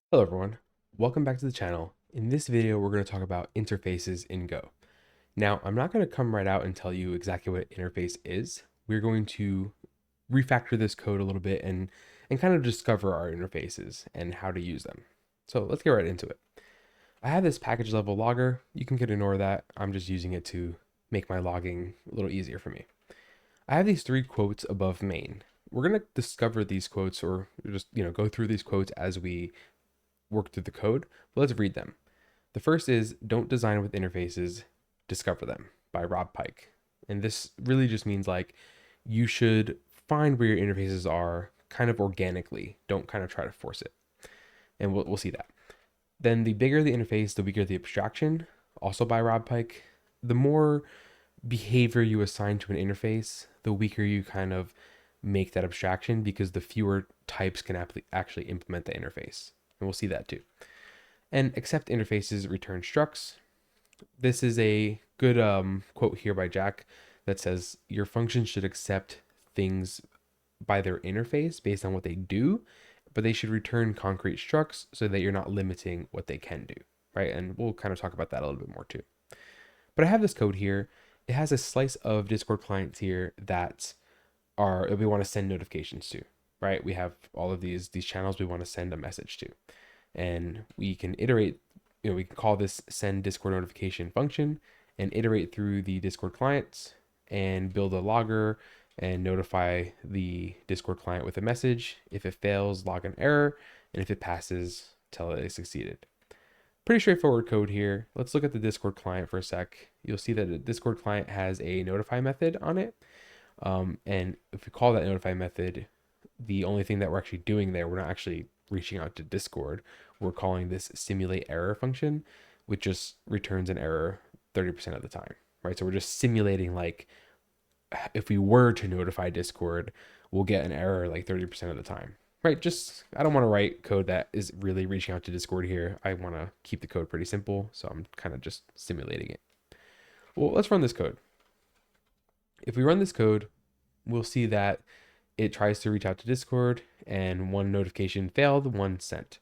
Hello everyone, welcome back to the channel. In this video, we're going to talk about interfaces in Go. Now, I'm not going to come right out and tell you exactly what interface is. We're going to refactor this code a little bit and kind of discover our interfaces and how to use them. So let's get right into it. I have this package level logger. You can ignore that. I'm just using it to make my logging a little easier for me. I have these three quotes above main. We're going to discover these quotes or just, go through these quotes as we work through the code, but let's read them. The first is Don't Design with Interfaces, Discover Them by Rob Pike. And this really just means like you should find where your interfaces are kind of organically. Don't kind of try to force it. And we'll see that. Then the bigger the interface, the weaker the abstraction, also by Rob Pike. The more behavior you assign to an interface, the weaker you kind of make that abstraction because the fewer types can actually implement the interface. And we'll see that too. And accept interfaces return structs. This is a good quote here by Jack that says your function should accept things by their interface based on what they do, but they should return concrete structs so that you're not limiting what they can do, right? And we'll kind of talk about that a little bit more too. But I have this code here. It has a slice of Discord clients here that we want to send notifications to, right? We have all of these channels we want to send a message to, and we can iterate. We can call this send Discord notification function and iterate through the Discord clients and build a logger and notify the Discord client with a message. If it fails, log an error, and if it passes, tell it it succeeded. Pretty straightforward code here. Let's look at the Discord client for a sec. You'll see that the Discord client has a notify method on it. And if we call that notify method, the only thing that we're actually doing there, we're not actually reaching out to Discord. We're calling this simulate error function, which just returns an error 30% of the time, right? So we're just simulating like if we were to notify Discord, we'll get an error like 30% of the time, right? Just, I don't want to write code that is really reaching out to Discord here. I want to keep the code pretty simple. So I'm kind of just simulating it. Well, let's run this code. If we run this code, we'll see that it tries to reach out to Discord and one notification failed, one sent.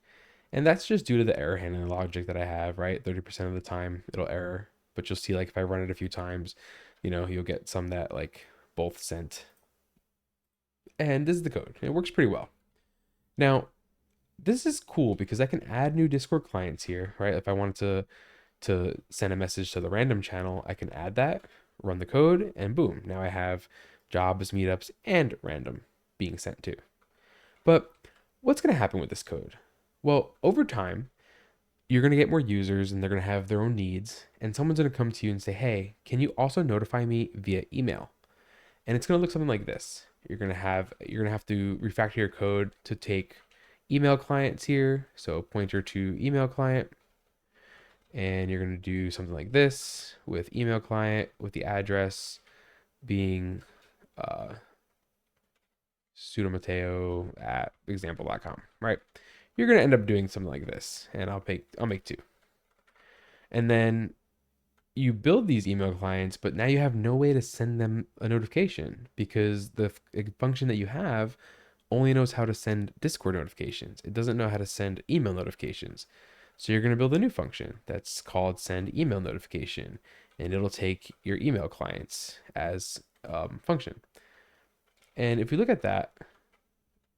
And that's just due to the error handling logic that I have, right? 30% of the time it'll error, but you'll see like if I run it a few times, you'll get some that like both sent. And this is the code. It works pretty well. Now, this is cool because I can add new Discord clients here, right? If I wanted to send a message to the random channel, I can add that, run the code, and boom, now I have jobs, meetups, and random being sent to. But what's going to happen with this code? Well, over time, you're going to get more users and they're going to have their own needs. And someone's going to come to you and say, hey, can you also notify me via email? And it's going to look something like this. You're going to have to refactor your code to take email clients here. So pointer to email client. And you're going to do something like this with email client with the address being pseudomateo at example.com, right? You're going to end up doing something like this, and I'll make two. And then you build these email clients, but now you have no way to send them a notification because the function that you have only knows how to send Discord notifications. It doesn't know how to send email notifications. So you're going to build a new function that's called send email notification, and it'll take your email clients as function. And if we look at that,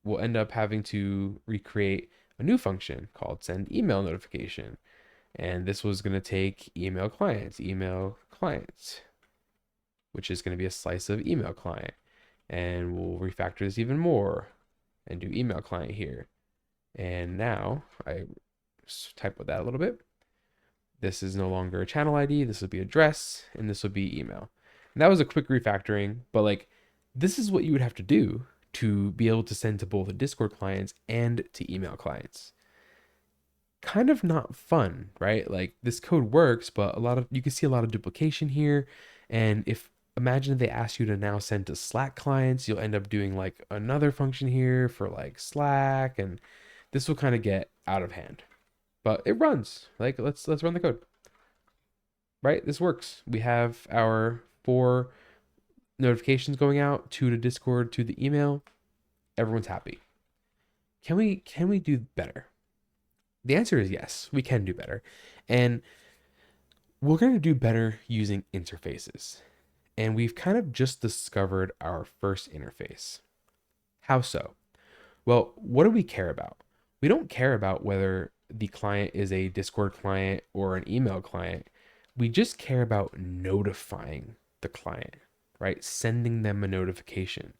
we'll end up having to recreate a new function called send email notification. And this was going to take email clients, which is going to be a slice of email client. And we'll refactor this even more and do email client here. And now I type with that a little bit. This is no longer a channel ID. This will be address, and this will be email. And that was a quick refactoring, but like this is what you would have to do to be able to send to both the Discord clients and to email clients. Kind of not fun, right? Like this code works, but you can see a lot of duplication here. And if imagine if they ask you to now send to Slack clients, you'll end up doing like another function here for like Slack, and this will kind of get out of hand. But it runs. Like let's run the code. Right? This works. We have our 4 notifications going out, 2 to Discord, 2 to the email. Everyone's happy. Can we do better? The answer is yes, we can do better. And we're going to do better using interfaces. And we've kind of just discovered our first interface. How so? Well, what do we care about? We don't care about whether the client is a Discord client or an email client. We just care about notifying the client, right? Sending them a notification.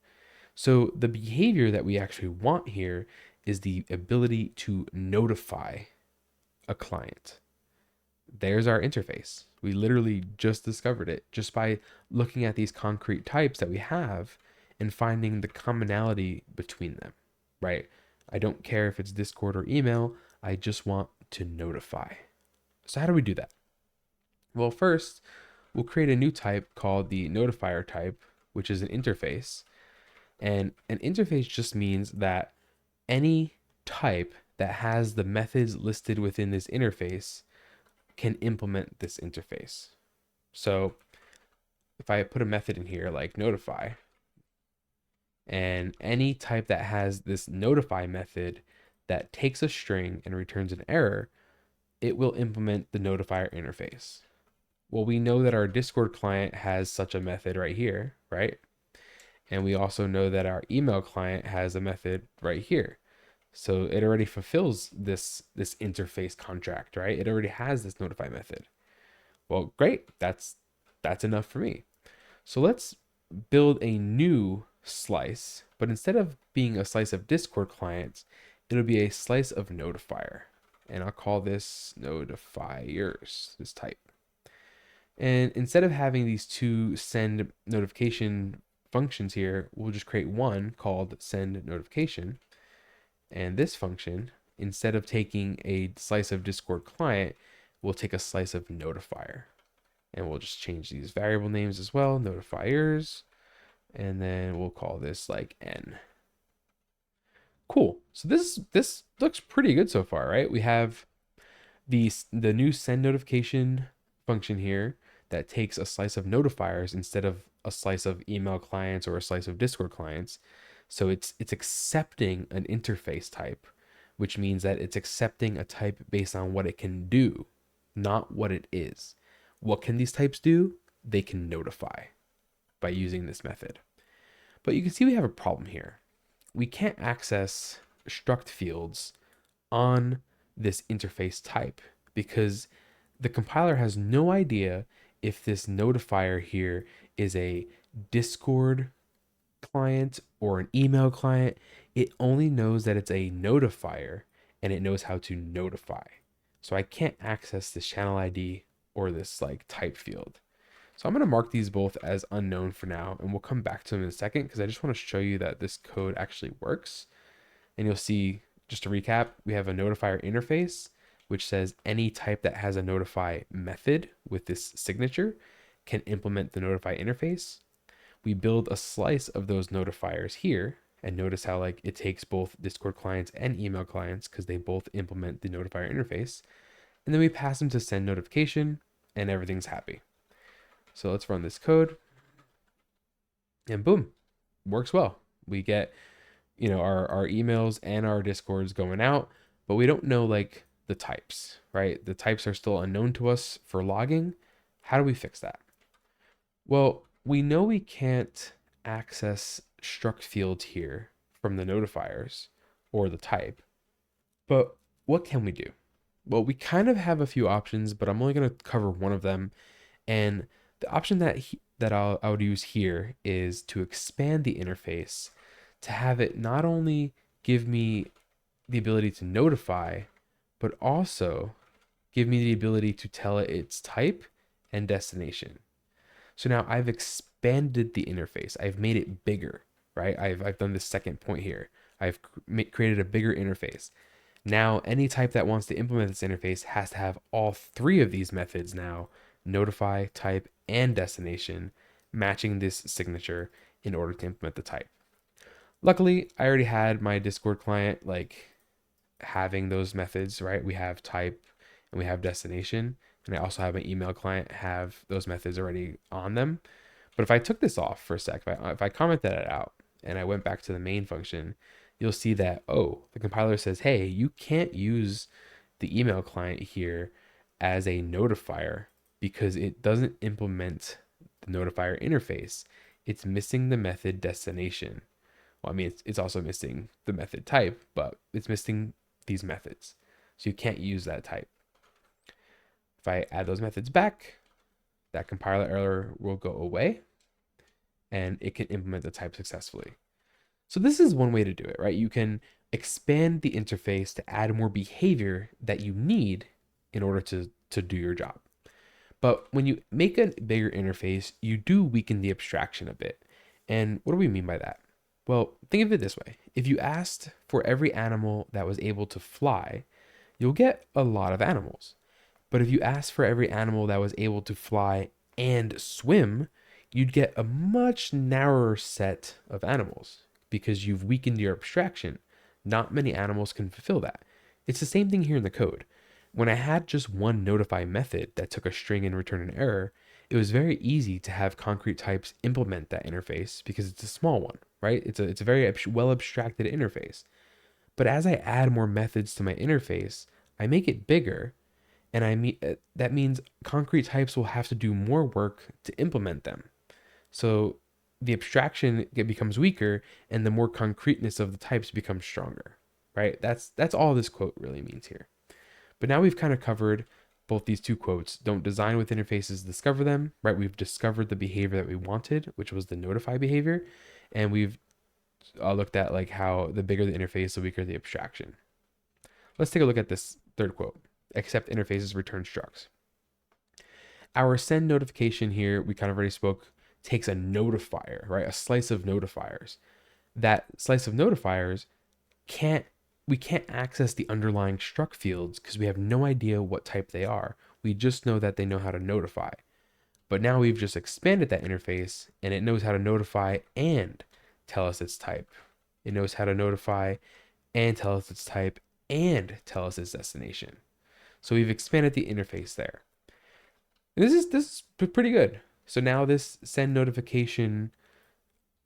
So the behavior that we actually want here is the ability to notify a client. There's our interface. We literally just discovered it just by looking at these concrete types that we have and finding the commonality between them, right? I don't care if it's Discord or email, I just want to notify. So, how do we do that? Well, first, we'll create a new type called the Notifier type, which is an interface. And an interface just means that any type that has the methods listed within this interface can implement this interface. So if I put a method in here like notify, and any type that has this notify method that takes a string and returns an error, it will implement the notifier interface. Well, we know that our Discord client has such a method right here, right? And we also know that our email client has a method right here. So it already fulfills this interface contract, right? It already has this notify method. Well, great. That's enough for me. So let's build a new slice, but instead of being a slice of Discord clients, it'll be a slice of notifier. And I'll call this notifiers, this type. And instead of having these two send notification functions here, we'll just create one called send notification. And this function, instead of taking a slice of Discord client, we'll take a slice of notifier. And we'll just change these variable names as well, notifiers. And then we'll call this like n. Cool. So this looks pretty good so far, right? We have the new send notification function here that takes a slice of notifiers instead of a slice of email clients or a slice of Discord clients. So it's accepting an interface type, which means that it's accepting a type based on what it can do, not what it is. What can these types do? They can notify by using this method. But you can see we have a problem here. We can't access struct fields on this interface type because the compiler has no idea if this notifier here is a Discord client or an email client. It only knows that it's a notifier and it knows how to notify. So I can't access this channel ID or this like type field. So I'm going to mark these both as unknown for now, and we'll come back to them in a second because I just want to show you that this code actually works. And you'll see, just to recap, we have a notifier interface, which says any type that has a notify method with this signature can implement the notify interface. We build a slice of those notifiers here, and notice how like it takes both Discord clients and email clients because they both implement the notifier interface. And then we pass them to send notification, and everything's happy. So let's run this code, and boom, works well. We get, our emails and our Discords going out, but we don't know like the types, right? The types are still unknown to us for logging. How do we fix that? Well, we know we can't access struct fields here from the notifiers or the type, but what can we do? Well, we kind of have a few options, but I'm only going to cover one of them. And the option that I would use here is to expand the interface to have it not only give me the ability to notify, but also give me the ability to tell it its type and destination. So now I've expanded the interface. I've made it bigger, right? I've done this second point here. I've created a bigger interface. Now, any type that wants to implement this interface has to have all three of these methods now, notify, type, and destination, matching this signature in order to implement the type. Luckily, I already had my Discord client like having those methods, right? We have type and we have destination. And I also have an email client have those methods already on them. But if I took this off for a sec, if I commented that out and I went back to the main function, you'll see that, oh, the compiler says, hey, you can't use the email client here as a notifier because it doesn't implement the notifier interface. It's missing the method destination. Well, I mean, it's also missing the method type, but it's missing these methods. So you can't use that type. If I add those methods back, that compiler error will go away and it can implement the type successfully. So this is one way to do it, right? You can expand the interface to add more behavior that you need in order to do your job. But when you make a bigger interface, you do weaken the abstraction a bit. And what do we mean by that? Well, think of it this way. If you asked for every animal that was able to fly, you'll get a lot of animals. But if you asked for every animal that was able to fly and swim, you'd get a much narrower set of animals because you've weakened your abstraction. Not many animals can fulfill that. It's the same thing here in the code. When I had just one notify method that took a string and returned an error, it was very easy to have concrete types implement that interface because it's a small one, right? It's a very well abstracted interface. But as I add more methods to my interface, I make it bigger, and that means concrete types will have to do more work to implement them. So the abstraction becomes weaker, and the more concreteness of the types becomes stronger, right? That's all this quote really means here. But now we've kind of covered both these two quotes. Don't design with interfaces, discover them, right? We've discovered the behavior that we wanted, which was the notify behavior. And we've looked at like how the bigger the interface, the weaker the abstraction. Let's take a look at this third quote. Accept interfaces, return structs. Our send notification here, we kind of already spoke, takes a notifier, right? A slice of notifiers. That slice of notifiers we can't access the underlying struct fields because we have no idea what type they are. We just know that they know how to notify. But now we've just expanded that interface and it knows how to notify and tell us its type. It knows how to notify and tell us its type and tell us its destination. So we've expanded the interface there. And this is pretty good. So now this send notification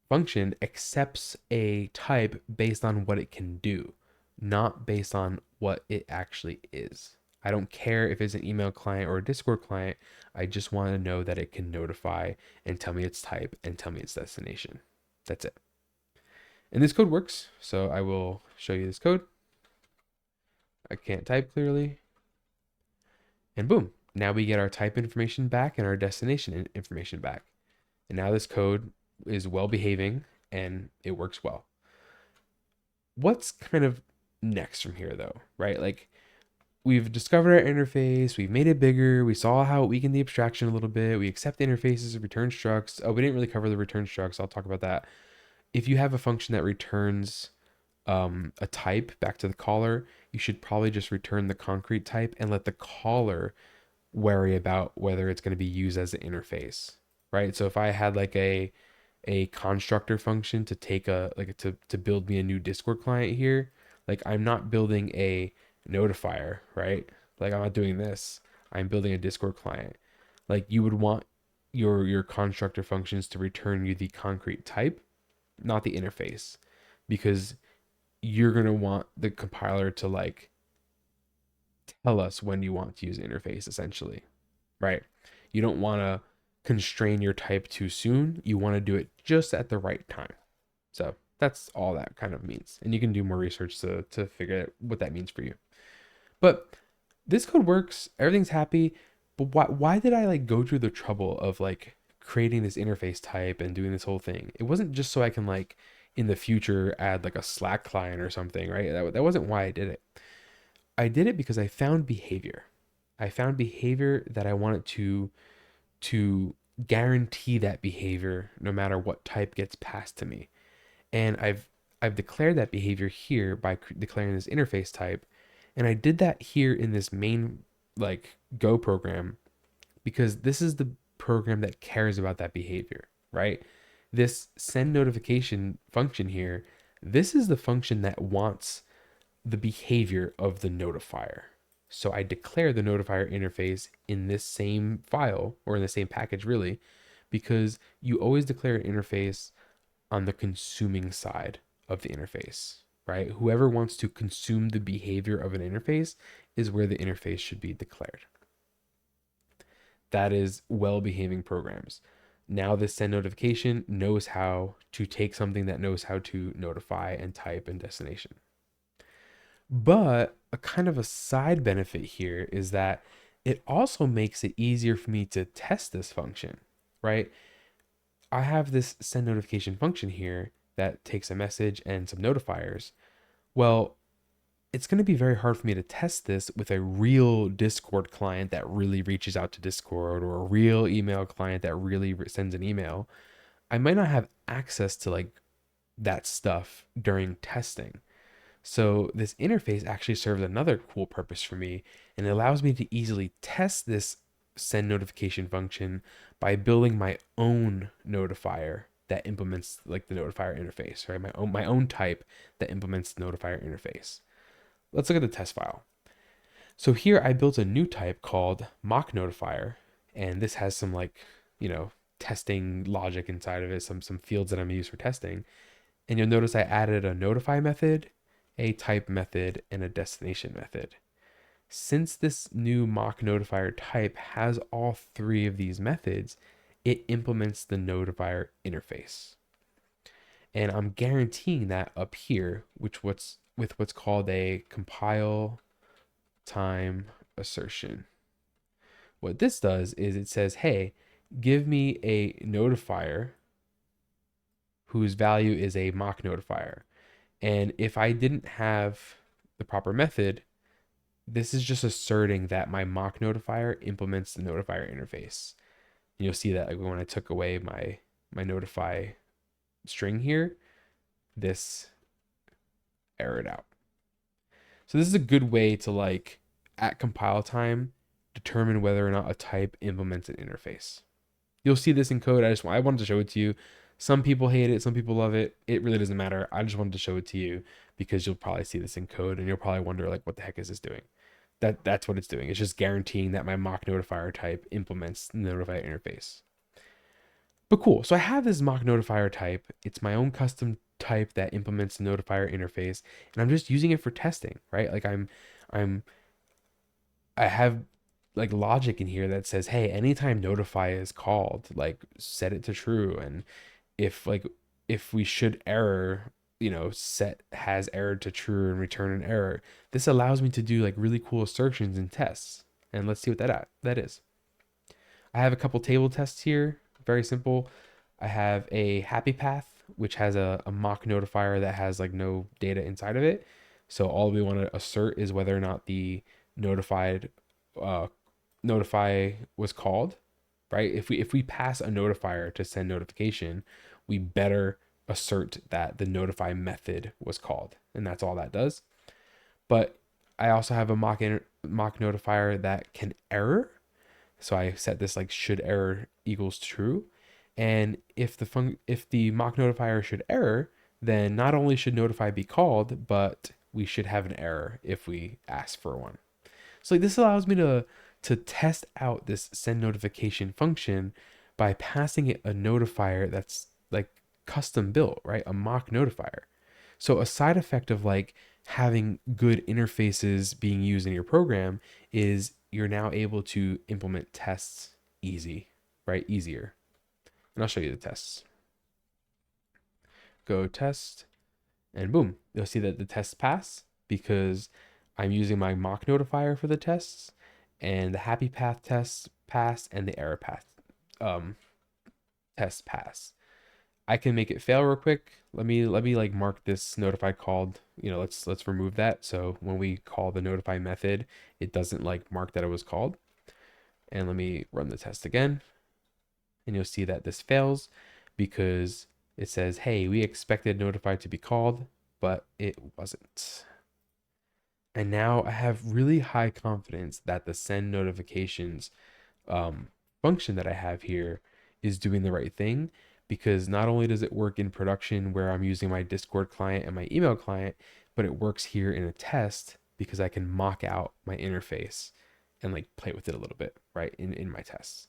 function accepts a type based on what it can do, not based on what it actually is. I don't care if it's an email client or a Discord client. I just want to know that it can notify and tell me its type and tell me its destination. That's it. And this code works. So I will show you this code. I can't type clearly. And boom, now we get our type information back and our destination information back. And now this code is well behaving and it works well. What's kind of next from here though, right? Like we've discovered our interface, we've made it bigger, we saw how it weakened the abstraction a little bit, we accept interfaces, return structs. Oh, we didn't really cover the return structs. I'll talk about that. If you have a function that returns a type back to the caller, you should probably just return the concrete type and let the caller worry about whether it's going to be used as an interface, right? So if I had like a constructor function to take to build me a new Discord client here, like I'm not building a notifier, right? Like I'm not doing this. I'm building a Discord client. Like you would want your constructor functions to return you the concrete type, not the interface, because you're going to want the compiler to like tell us when you want to use the interface essentially, right? You don't want to constrain your type too soon. You want to do it just at the right time. So that's all that kind of means. And you can do more research to figure out what that means for you. But this code works, everything's happy. But why did I like go through the trouble of like creating this interface type and doing this whole thing? It wasn't just so I can like in the future add like a Slack client or something, right? That wasn't why I did it. I did it because I found behavior. I found behavior that I wanted to guarantee that behavior no matter what type gets passed to me. And I've declared that behavior here by declaring this interface type. And I did that here in this main like Go program because this is the program that cares about that behavior, right? This send notification function here, this is the function that wants the behavior of the notifier. So I declare the notifier interface in this same file or in the same package really, because you always declare an interface on the consuming side of the interface, right? Whoever wants to consume the behavior of an interface is where the interface should be declared. That is well-behaving programs. Now this send notification knows how to take something that knows how to notify and type and destination. But a kind of a side benefit here is that it also makes it easier for me to test this function, right? I have this send notification function here that takes a message and some notifiers. Well, it's going to be very hard for me to test this with a real Discord client that really reaches out to Discord, or a real email client that really sends an email. I might not have access to like that stuff during testing. So this interface actually serves another cool purpose for me, and it allows me to easily test this send notification function by building my own notifier that implements like the notifier interface, right? My own type that implements the notifier interface. Let's look at the test file. So here I built a new type called mock notifier, and this has some like, testing logic inside of it, some fields that I'm gonna use for testing. And you'll notice I added a notify method, a type method, and a destination method. Since this new mock notifier type has all three of these methods, it implements the notifier interface. And I'm guaranteeing that up here, with what's called a compile time assertion. What this does is it says, hey, give me a notifier whose value is a mock notifier. And if I didn't have the proper method, this is just asserting that my mock notifier implements the notifier interface. And you'll see that like when I took away my notify string here, this errored out. So this is a good way to like at compile time determine whether or not a type implements an interface. You'll see this in code. I wanted to show it to you. Some people hate it, some people love it. It really doesn't matter. I just wanted to show it to you because you'll probably see this in code and you'll probably wonder like what the heck is this doing? That's what it's doing. It's just guaranteeing that my mock notifier type implements the notifier interface. But cool. So I have this mock notifier type. It's my own custom type that implements the notifier interface, and I'm just using it for testing, right? Like I have like logic in here that says, hey, anytime notify is called, like set it to true. And if we should error, set has error to true and return an error. This allows me to do like really cool assertions and tests. And let's see what that is. I have a couple table tests here, very simple. I have a happy path, which has a mock notifier that has like no data inside of it. So all we want to assert is whether or not the notified notify was called, right? If we pass a notifier to send notification, we better assert that the notify method was called, and that's all that does. But I also have a mock notifier that can error. So I set this like should error equals true. And if the mock notifier should error, then not only should notify be called, but we should have an error if we ask for one. So like this allows me to test out this send notification function by passing it a notifier that's like custom built, right? A mock notifier. So a side effect of like having good interfaces being used in your program is you're now able to implement tests easier. And I'll show you the tests. Go test, and boom, you'll see that the tests pass because I'm using my mock notifier for the tests, and the happy path tests pass, and the error path test pass. I can make it fail real quick. Let me like mark this notify called. Let's remove that. So when we call the notify method, it doesn't like mark that it was called. And let me run the test again. And you'll see that this fails because it says, hey, we expected notify to be called, but it wasn't. And now I have really high confidence that the send notifications function that I have here is doing the right thing, because not only does it work in production where I'm using my Discord client and my email client, but it works here in a test because I can mock out my interface and like play with it a little bit, right, in my tests.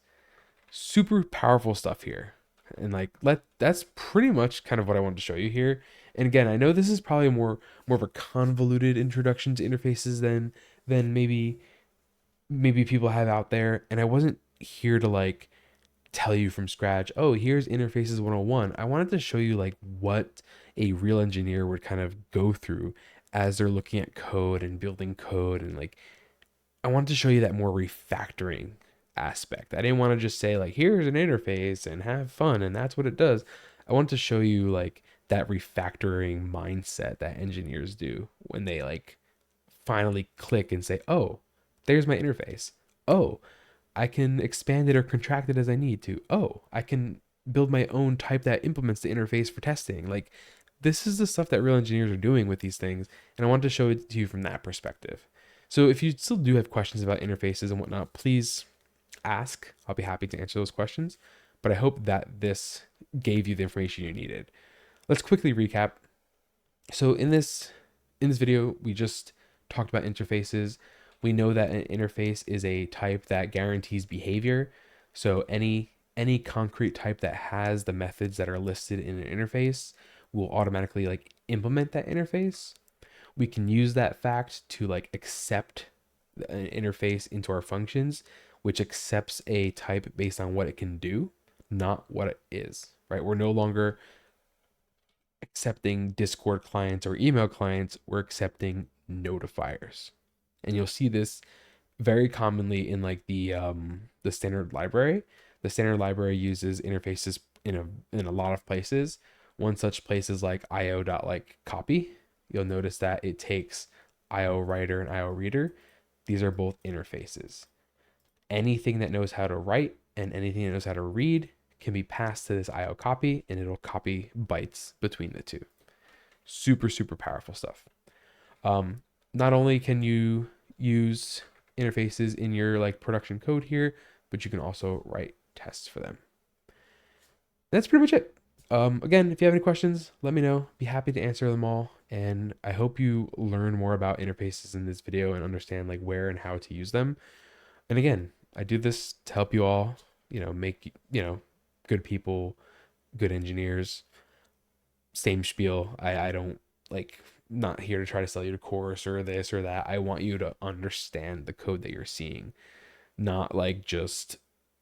Super powerful stuff here. And like that's pretty much kind of what I wanted to show you here. And again, I know this is probably more of a convoluted introduction to interfaces than maybe people have out there. And I wasn't here to like tell you from scratch, oh, here's interfaces 101. I wanted to show you like what a real engineer would kind of go through as they're looking at code and building code. And like I wanted to show you that more refactoring aspect. I didn't want to just say like here's an interface and have fun and that's what it does. I want to show you like that refactoring mindset that engineers do when they like finally click and say, "Oh, there's my interface. Oh, I can expand it or contract it as I need to. Oh, I can build my own type that implements the interface for testing." Like this is the stuff that real engineers are doing with these things, and I wanted to show it to you from that perspective. So if you still do have questions about interfaces and whatnot, please ask. I'll be happy to answer those questions. But I hope that this gave you the information you needed. Let's quickly recap. So in this video, we just talked about interfaces. We know that an interface is a type that guarantees behavior. So any concrete type that has the methods that are listed in an interface will automatically like implement that interface. We can use that fact to like accept an interface into our functions, which accepts a type based on what it can do, not what it is, right? We're no longer accepting Discord clients or email clients, we're accepting notifiers. And you'll see this very commonly in like the standard library. The standard library uses interfaces in a lot of places. One such place is like io.like copy. You'll notice that it takes IO writer and IO reader. These are both interfaces. Anything that knows how to write and anything that knows how to read can be passed to this IO copy, and it'll copy bytes between the two. Super, super powerful stuff. Not only can you use interfaces in your like production code here, but you can also write tests for them. That's pretty much it. Again, if you have any questions, let me know. Be happy to answer them all. And I hope you learn more about interfaces in this video and understand like where and how to use them. And again, I do this to help you all, make, good people, good engineers. Same spiel. I don't like not here to try to sell you a course or this or that. I want you to understand the code that you're seeing, not like just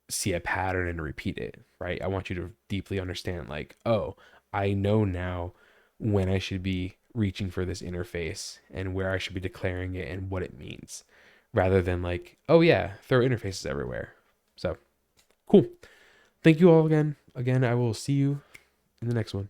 see a pattern and repeat it, right? I want you to deeply understand like, oh, I know now when I should be reaching for this interface and where I should be declaring it and what it means, rather than like, oh yeah, throw interfaces everywhere. So cool. Thank you all again. Again, I will see you in the next one.